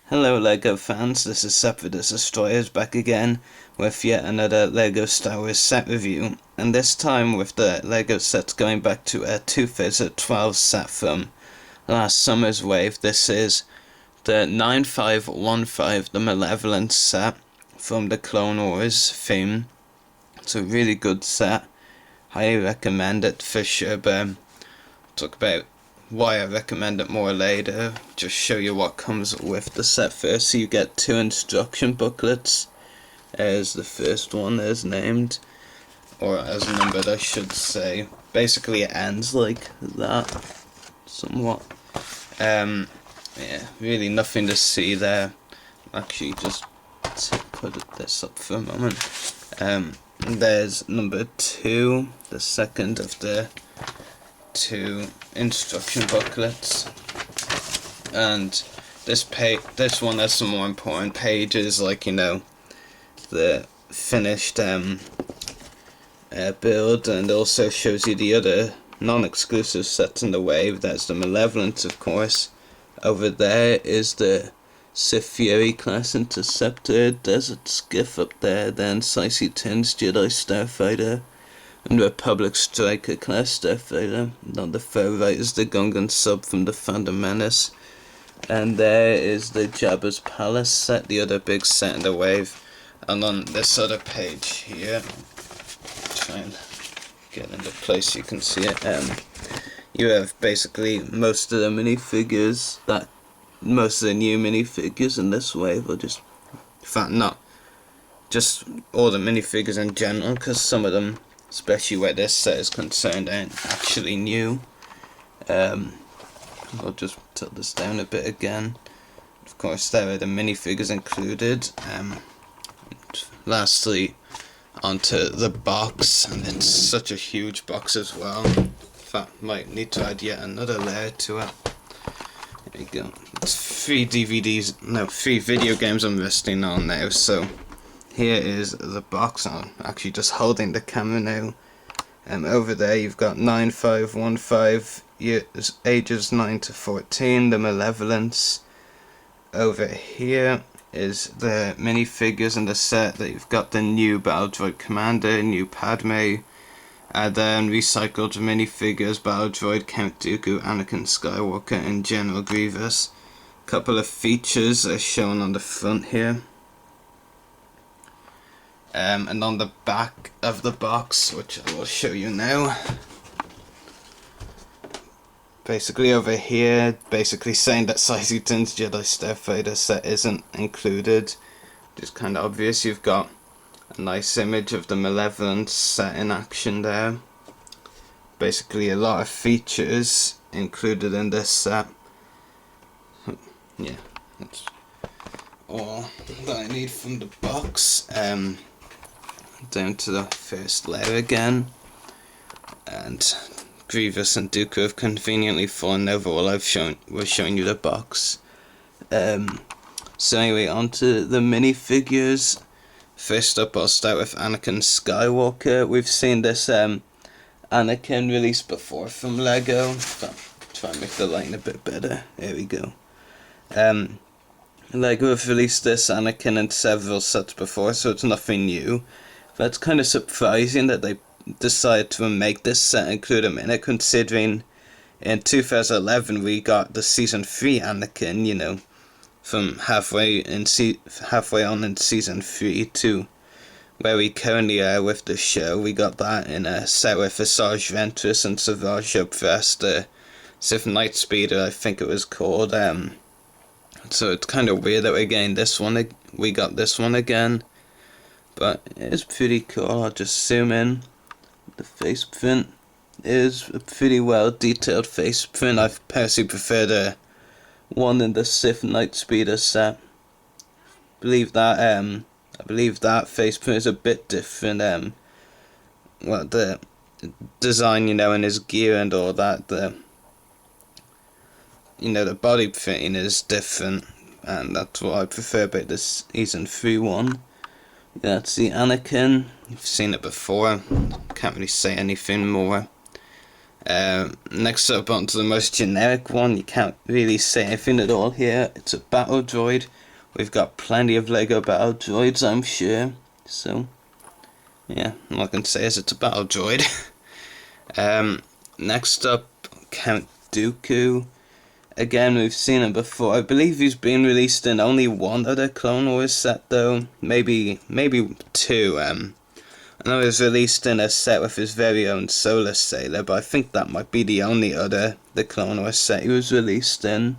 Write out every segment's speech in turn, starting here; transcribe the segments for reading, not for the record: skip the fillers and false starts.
Hello LEGO fans, this is Separate Destroyers back again with yet another LEGO Star Wars set review, and this time with the LEGO sets going back to a 2012 set from last summer's wave. This is the 9515, the Malevolence set from the Clone Wars theme. It's a really good set, highly recommend it for sure, but I'll talk about why I recommend it more later. Just show you what comes with the set first. So you get 2 instruction booklets, as the first one is named, or as numbered I should say. Basically it ends like that, somewhat. Yeah, really nothing to see there. Actually just put this up for a moment. There's number 2, the second of the 2 instruction booklets, and this one has some more important pages, like, you know, the finished build, and also shows you the other non-exclusive sets in the wave. That's the Malevolence, of course. Over there is the Sith Fury class Interceptor, Desert Skiff up there, then Sicey Tin's Jedi Starfighter, and Republic Striker class Starfighter. On the far right is the Gungan sub from the Phantom Menace. And there is the Jabba's Palace set, the other big set in the wave. And on this other page here, try and get into place so you can see it. You have basically most of the minifigures, most of the new minifigures in this wave, or just, in fact, not just all the minifigures in general, because some of them, especially where this set is concerned, ain't actually new. I'll just tilt this down a bit again. Of course, there are the minifigures included. Lastly, onto the box, and it's such a huge box as well. In fact, might need to add yet another layer to it. There we go. It's 3 video games I'm resting on now, so here is the box. I'm actually just holding the camera now. Over there you've got 9515, years, ages 9 to 14, the Malevolence. Over here is the minifigures in the set. That you've got the new Battle Droid Commander, new Padme, and then recycled minifigures, Battle Droid, Count Dooku, Anakin Skywalker, and General Grievous. A couple of features are shown on the front here. And on the back of the box, which I will show you now, basically over here, basically saying that Sicey Tin's Jedi Starfighter set isn't included, which is kind of obvious. You've got a nice image of the Malevolence set in action there. Basically a lot of features included in this set. Yeah, that's all that I need from the box. Down to the first layer again, and Grievous and Dooku have conveniently fallen over while we're showing you the box. So anyway, onto the minifigures. First up, I'll start with Anakin Skywalker. We've seen this Anakin released before from LEGO. Try and make the line a bit better. There we go. LEGO have released this Anakin in several sets before, so it's nothing new. That's kind of surprising that they decided to make this set and include him in it, considering in 2011 we got the Season 3 Anakin, you know, from halfway on in Season 3 to where we currently are with the show. We got that in a set with Asajj Ventress and Savage Opress, the Sith Night Speeder, I think it was called. So it's kind of weird that we got this one again. But it's pretty cool. I'll just zoom in. The face print is a pretty well detailed face print. I personally prefer the one in the Sith Night Speeder set. I believe that face print is a bit different. Well, the design, you know, and his gear and all that. The body printing is different, and that's what I prefer about this Season 3 one. That's the Anakin. You've seen it before. Can't really say anything more. Next up, onto the most generic one. You can't really say anything at all here. It's a battle droid. We've got plenty of Lego battle droids, I'm sure. So, yeah, all I can say is it's a battle droid. Next up, Count Dooku. Again, we've seen him before. I believe he's been released in only one other Clone Wars set, though. Maybe two. I know he was released in a set with his very own solar sailor, but I think that might be the only other the Clone Wars set he was released in.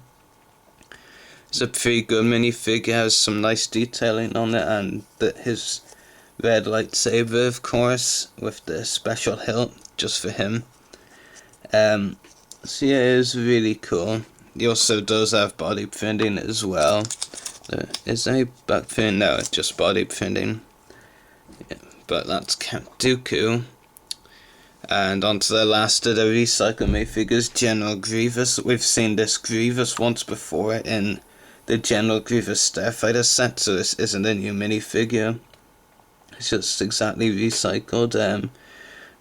It's a pretty good minifigure, has some nice detailing on it, and his red lightsaber, of course, with the special hilt just for him. So yeah, it is really cool. He also does have body printing as well. Is there any back printing? No, it's just body printing. Yeah, but that's Count Dooku. And on to the last of the recycle minifigures, General Grievous. We've seen this Grievous once before in the General Grievous Starfighter set, so this isn't a new minifigure. It's just exactly recycled.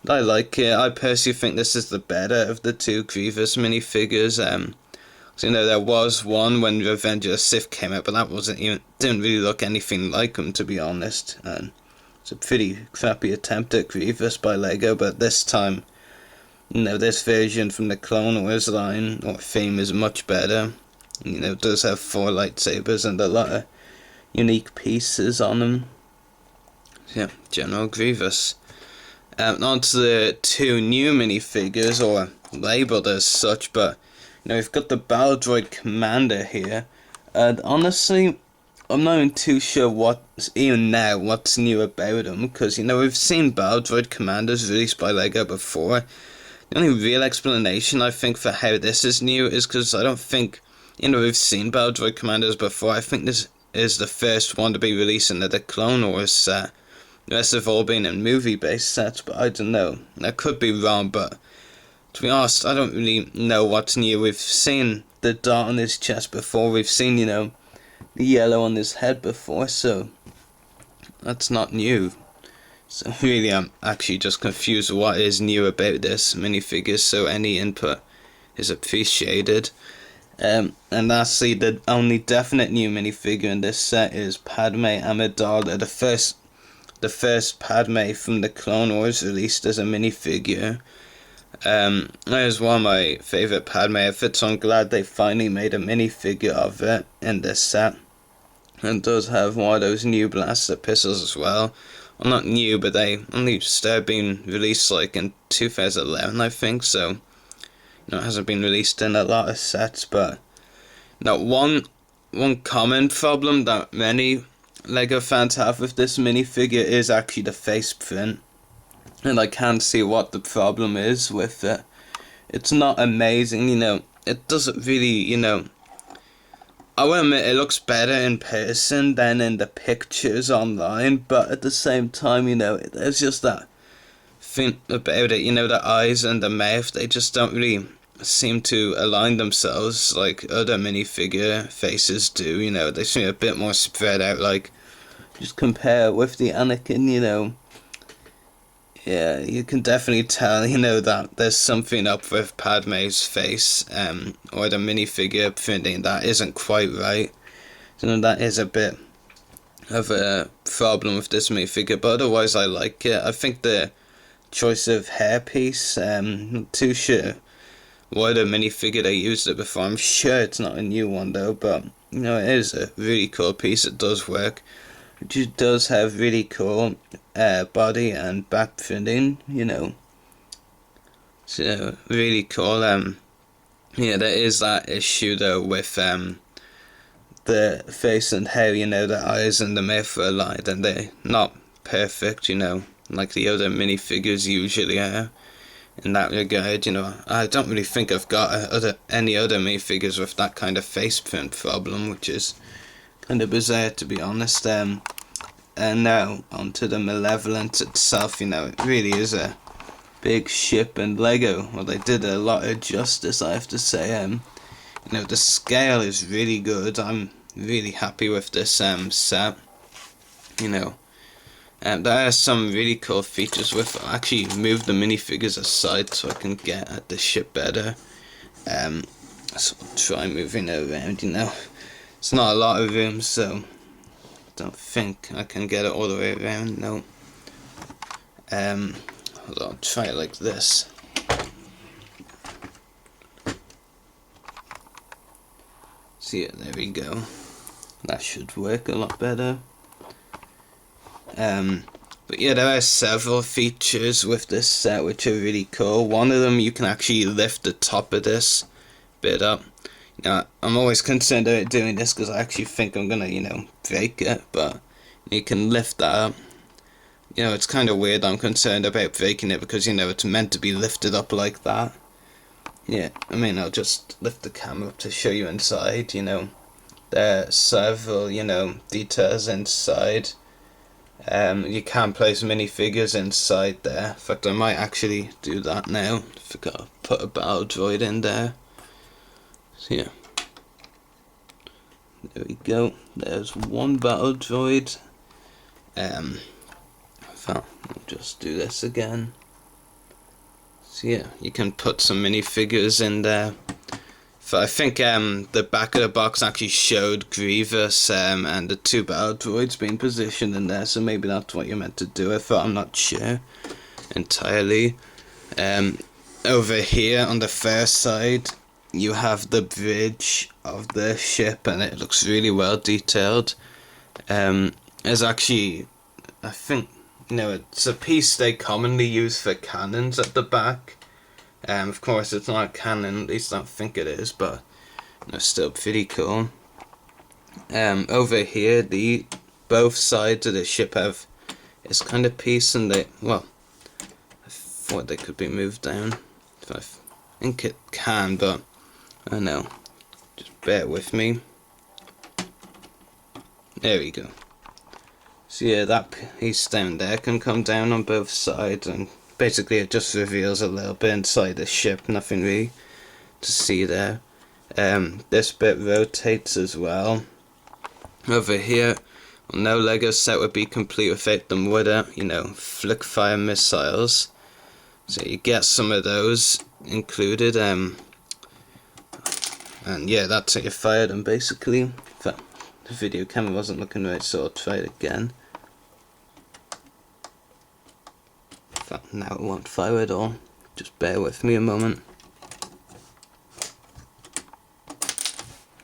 I like it. I personally think this is the better of the two Grievous minifigures. So, you know, there was one when Revenge of the Sith came out, but that didn't really look anything like him, to be honest. And it's a pretty crappy attempt at Grievous by Lego, but this time, you know, this version from the Clone Wars line or theme is much better. You know, it does have 4 lightsabers and a lot of unique pieces on them. Yeah, General Grievous. On to the 2 new minifigures, or labelled as such, but you know, we've got the Battle Droid Commander here, and honestly, I'm not even too sure what's new about him, because, you know, we've seen Battle Droid Commanders released by Lego before. The only real explanation, I think, for how this is new is because I don't think, you know, we've seen Battle Droid Commanders before. I think this is the first one to be released in the Clone Wars set. The rest have all been in movie-based sets, but I don't know. I could be wrong, but to be honest, I don't really know what's new. We've seen the dot on his chest before. We've seen, you know, the yellow on his head before, so that's not new. So really, I'm actually just confused what is new about this minifigure, so any input is appreciated. And lastly, the only definite new minifigure in this set is Padme Amidala, the first Padme from the Clone Wars released as a minifigure. That is one of my favourite Padme outfits, so I'm glad they finally made a minifigure of it in this set. And it does have one of those new blaster pistols as well. Well, not new, but they only started being released like in 2011, I think, so you know, it hasn't been released in a lot of sets. But now one common problem that many Lego fans have with this minifigure is actually the face print, and I can't see what the problem is with it. It's not amazing, you know, it doesn't really, you know, I will admit it looks better in person than in the pictures online, but at the same time, you know, there's just that thing about it, you know, the eyes and the mouth, they just don't really seem to align themselves like other minifigure faces do, you know, they seem a bit more spread out. Like, just compare with the Anakin, you know, yeah, you can definitely tell, you know, that there's something up with Padme's face, or the minifigure printing that isn't quite right. You know, that is a bit of a problem with this minifigure, but otherwise I like it. I think the choice of hairpiece, not too sure what a minifigure they used it before. I'm sure it's not a new one though, but you know, it is a really cool piece. It does work. It does have really cool body and back printing, you know. So really cool. Yeah, there is that issue though with the face and hair, you know, the eyes and the mouth are aligned and they're not perfect, you know, like the other minifigures usually are. In that regard, you know, I don't really think I've got any other minifigures with that kind of face print problem, which is kind of bizarre, to be honest. And now onto the Malevolence itself. You know, it really is a big ship, and Lego, well, they did a lot of justice, I have to say. You know, the scale is really good. I'm really happy with this set. You know, There are some really cool features with it. I actually moved the minifigures aside so I can get at the ship better. So I'll try moving it around, It's not a lot of room, so I don't think I can get it all the way around, no. Hold on, I'll try it like this. So yeah, there we go. That should work a lot better. But yeah, there are several features with this set which are really cool. One of them, you can actually lift the top of this bit up. Now, I'm always concerned about doing this because I actually think I'm gonna, break it, but you can lift that up. It's kind of weird. I'm concerned about breaking it because, it's meant to be lifted up like that. Yeah, I'll just lift the camera up to show you inside, There are several, details inside. You can place minifigures inside there. In fact, I might actually do that now. I forgot to put a battle droid in there. So yeah. There we go. There's one battle droid. I'll just do this again. So yeah, you can put some minifigures in there. I think the back of the box actually showed Grievous and the two battle droids being positioned in there, so maybe that's what you're meant to do. I'm not sure entirely. Over here on the first side, you have the bridge of the ship, and it looks really well detailed. There's actually, I think, it's a piece they commonly use for cannons at the back. Of course, it's not a cannon, at least I don't think it is, but it's still pretty cool. Over here, both sides of the ship have this kind of piece, and I thought they could be moved down. I think it can, but I don't know. Just bear with me. There we go. So yeah, that piece down there can come down on both sides, and basically it just reveals a little bit inside the ship, nothing really to see there. This bit rotates as well. Over here, no Lego set would be complete without them, would it? Flick fire missiles. So you get some of those included, and yeah, that's how you fire them basically. But the video camera wasn't looking right, so I'll try it again. Now it won't fire at all. Just bear with me a moment.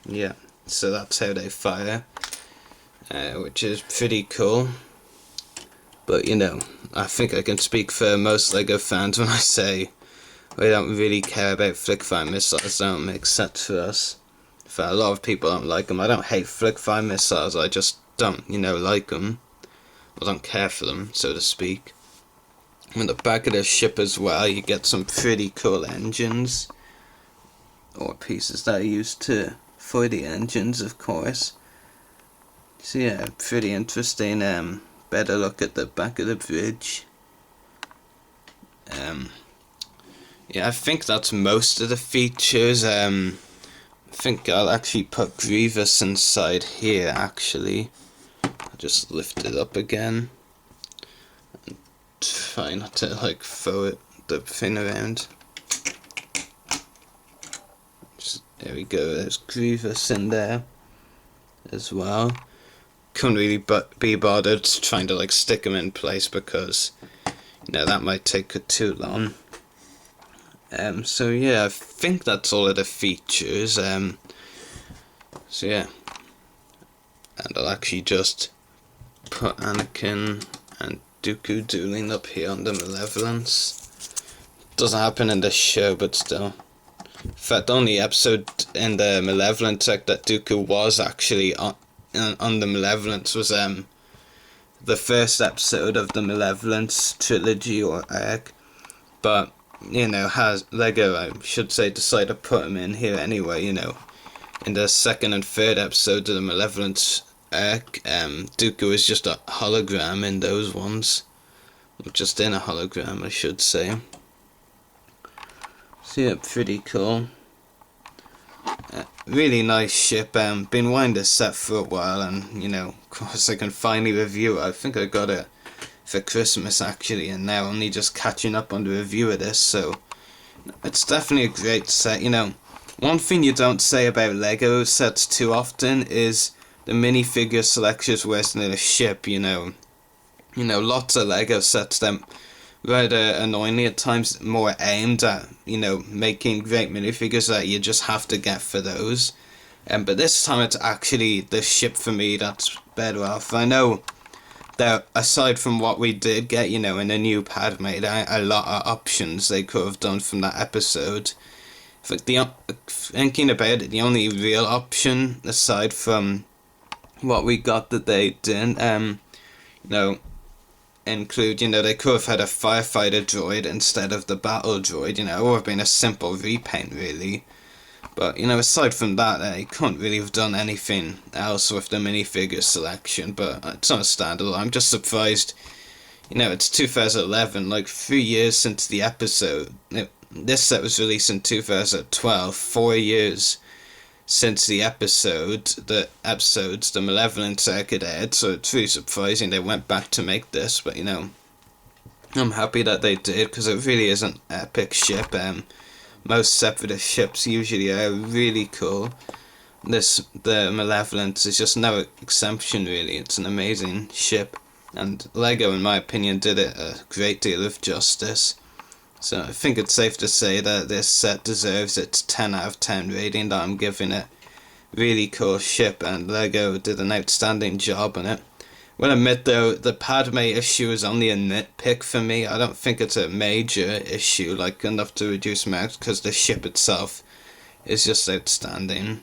Yeah, so that's how they fire, which is pretty cool. But I think I can speak for most Lego fans when I say we don't really care about flick fire missiles. They don't make sense for us. For a lot of people don't like them. I don't hate flick fire missiles, I just don't, like them. I don't care for them, so to speak. On the back of the ship as well, you get some pretty cool engines, or pieces that are used for the engines, of course. So yeah, pretty interesting. Better look at the back of the bridge. Yeah, I think that's most of the features. I think I'll actually put Grievous inside here. Actually, I'll just lift it up again. Try not to throw the thing around. There we go, there's Grievous in there as well. Couldn't really be bothered trying to stick him in place because that might take too long. So yeah, I think that's all of the features. So yeah, and I'll actually just put Anakin and Dooku dueling up here on the Malevolence. Doesn't happen in this show, but still. In fact, the only episode in the Malevolence arc that Dooku was actually on the Malevolence was the first episode of the Malevolence trilogy or arc. But has Lego, I should say, decided to put him in here anyway. In the second and third episodes of the Malevolence arc, Dooku is just a hologram in those ones. Just in a hologram, I should say. So yeah, pretty cool. Really nice ship. Been wanting this set for a while, and of course I can finally review it. I think I got it for Christmas actually, and now only just catching up on the review of this, so it's definitely a great set. One thing you don't say about Lego sets too often is the minifigure selections worse than a ship. Lots of Lego sets that rather annoyingly at times more aimed at making great minifigures that you just have to get for those. But this time it's actually the ship for me that's better off. I know that aside from what we did get, in a new Padme, a lot of options they could have done from that episode. Thinking about it, the only real option aside from what we got that they didn't, include, they could have had a firefighter droid instead of the battle droid, it would have been a simple repaint, really. But, aside from that, they couldn't really have done anything else with the minifigure selection, but it's understandable. I'm just surprised, it's 2011, like 3 years since the episode. This set was released in 2012, 4 years since the episodes, the Malevolence circuit aired, so it's really surprising they went back to make this, but I'm happy that they did, because it really is an epic ship. Most Separatist ships usually are really cool. The Malevolence is just no exception, really. It's an amazing ship, and Lego, in my opinion, did it a great deal of justice. So I think it's safe to say that this set deserves its 10 out of 10 rating that I'm giving it. Really cool ship, and Lego did an outstanding job on it. Will admit though, the Padme issue is only a nitpick for me. I don't think it's a major issue, like enough to reduce marks, because the ship itself is just outstanding.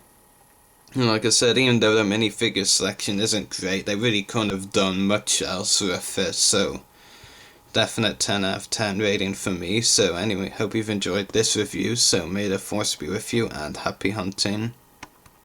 And like I said, even though the minifigure selection isn't great, they really couldn't have done much else with it, so definite 10 out of 10 rating for me. So anyway, hope you've enjoyed this review, so may the force be with you, and happy hunting.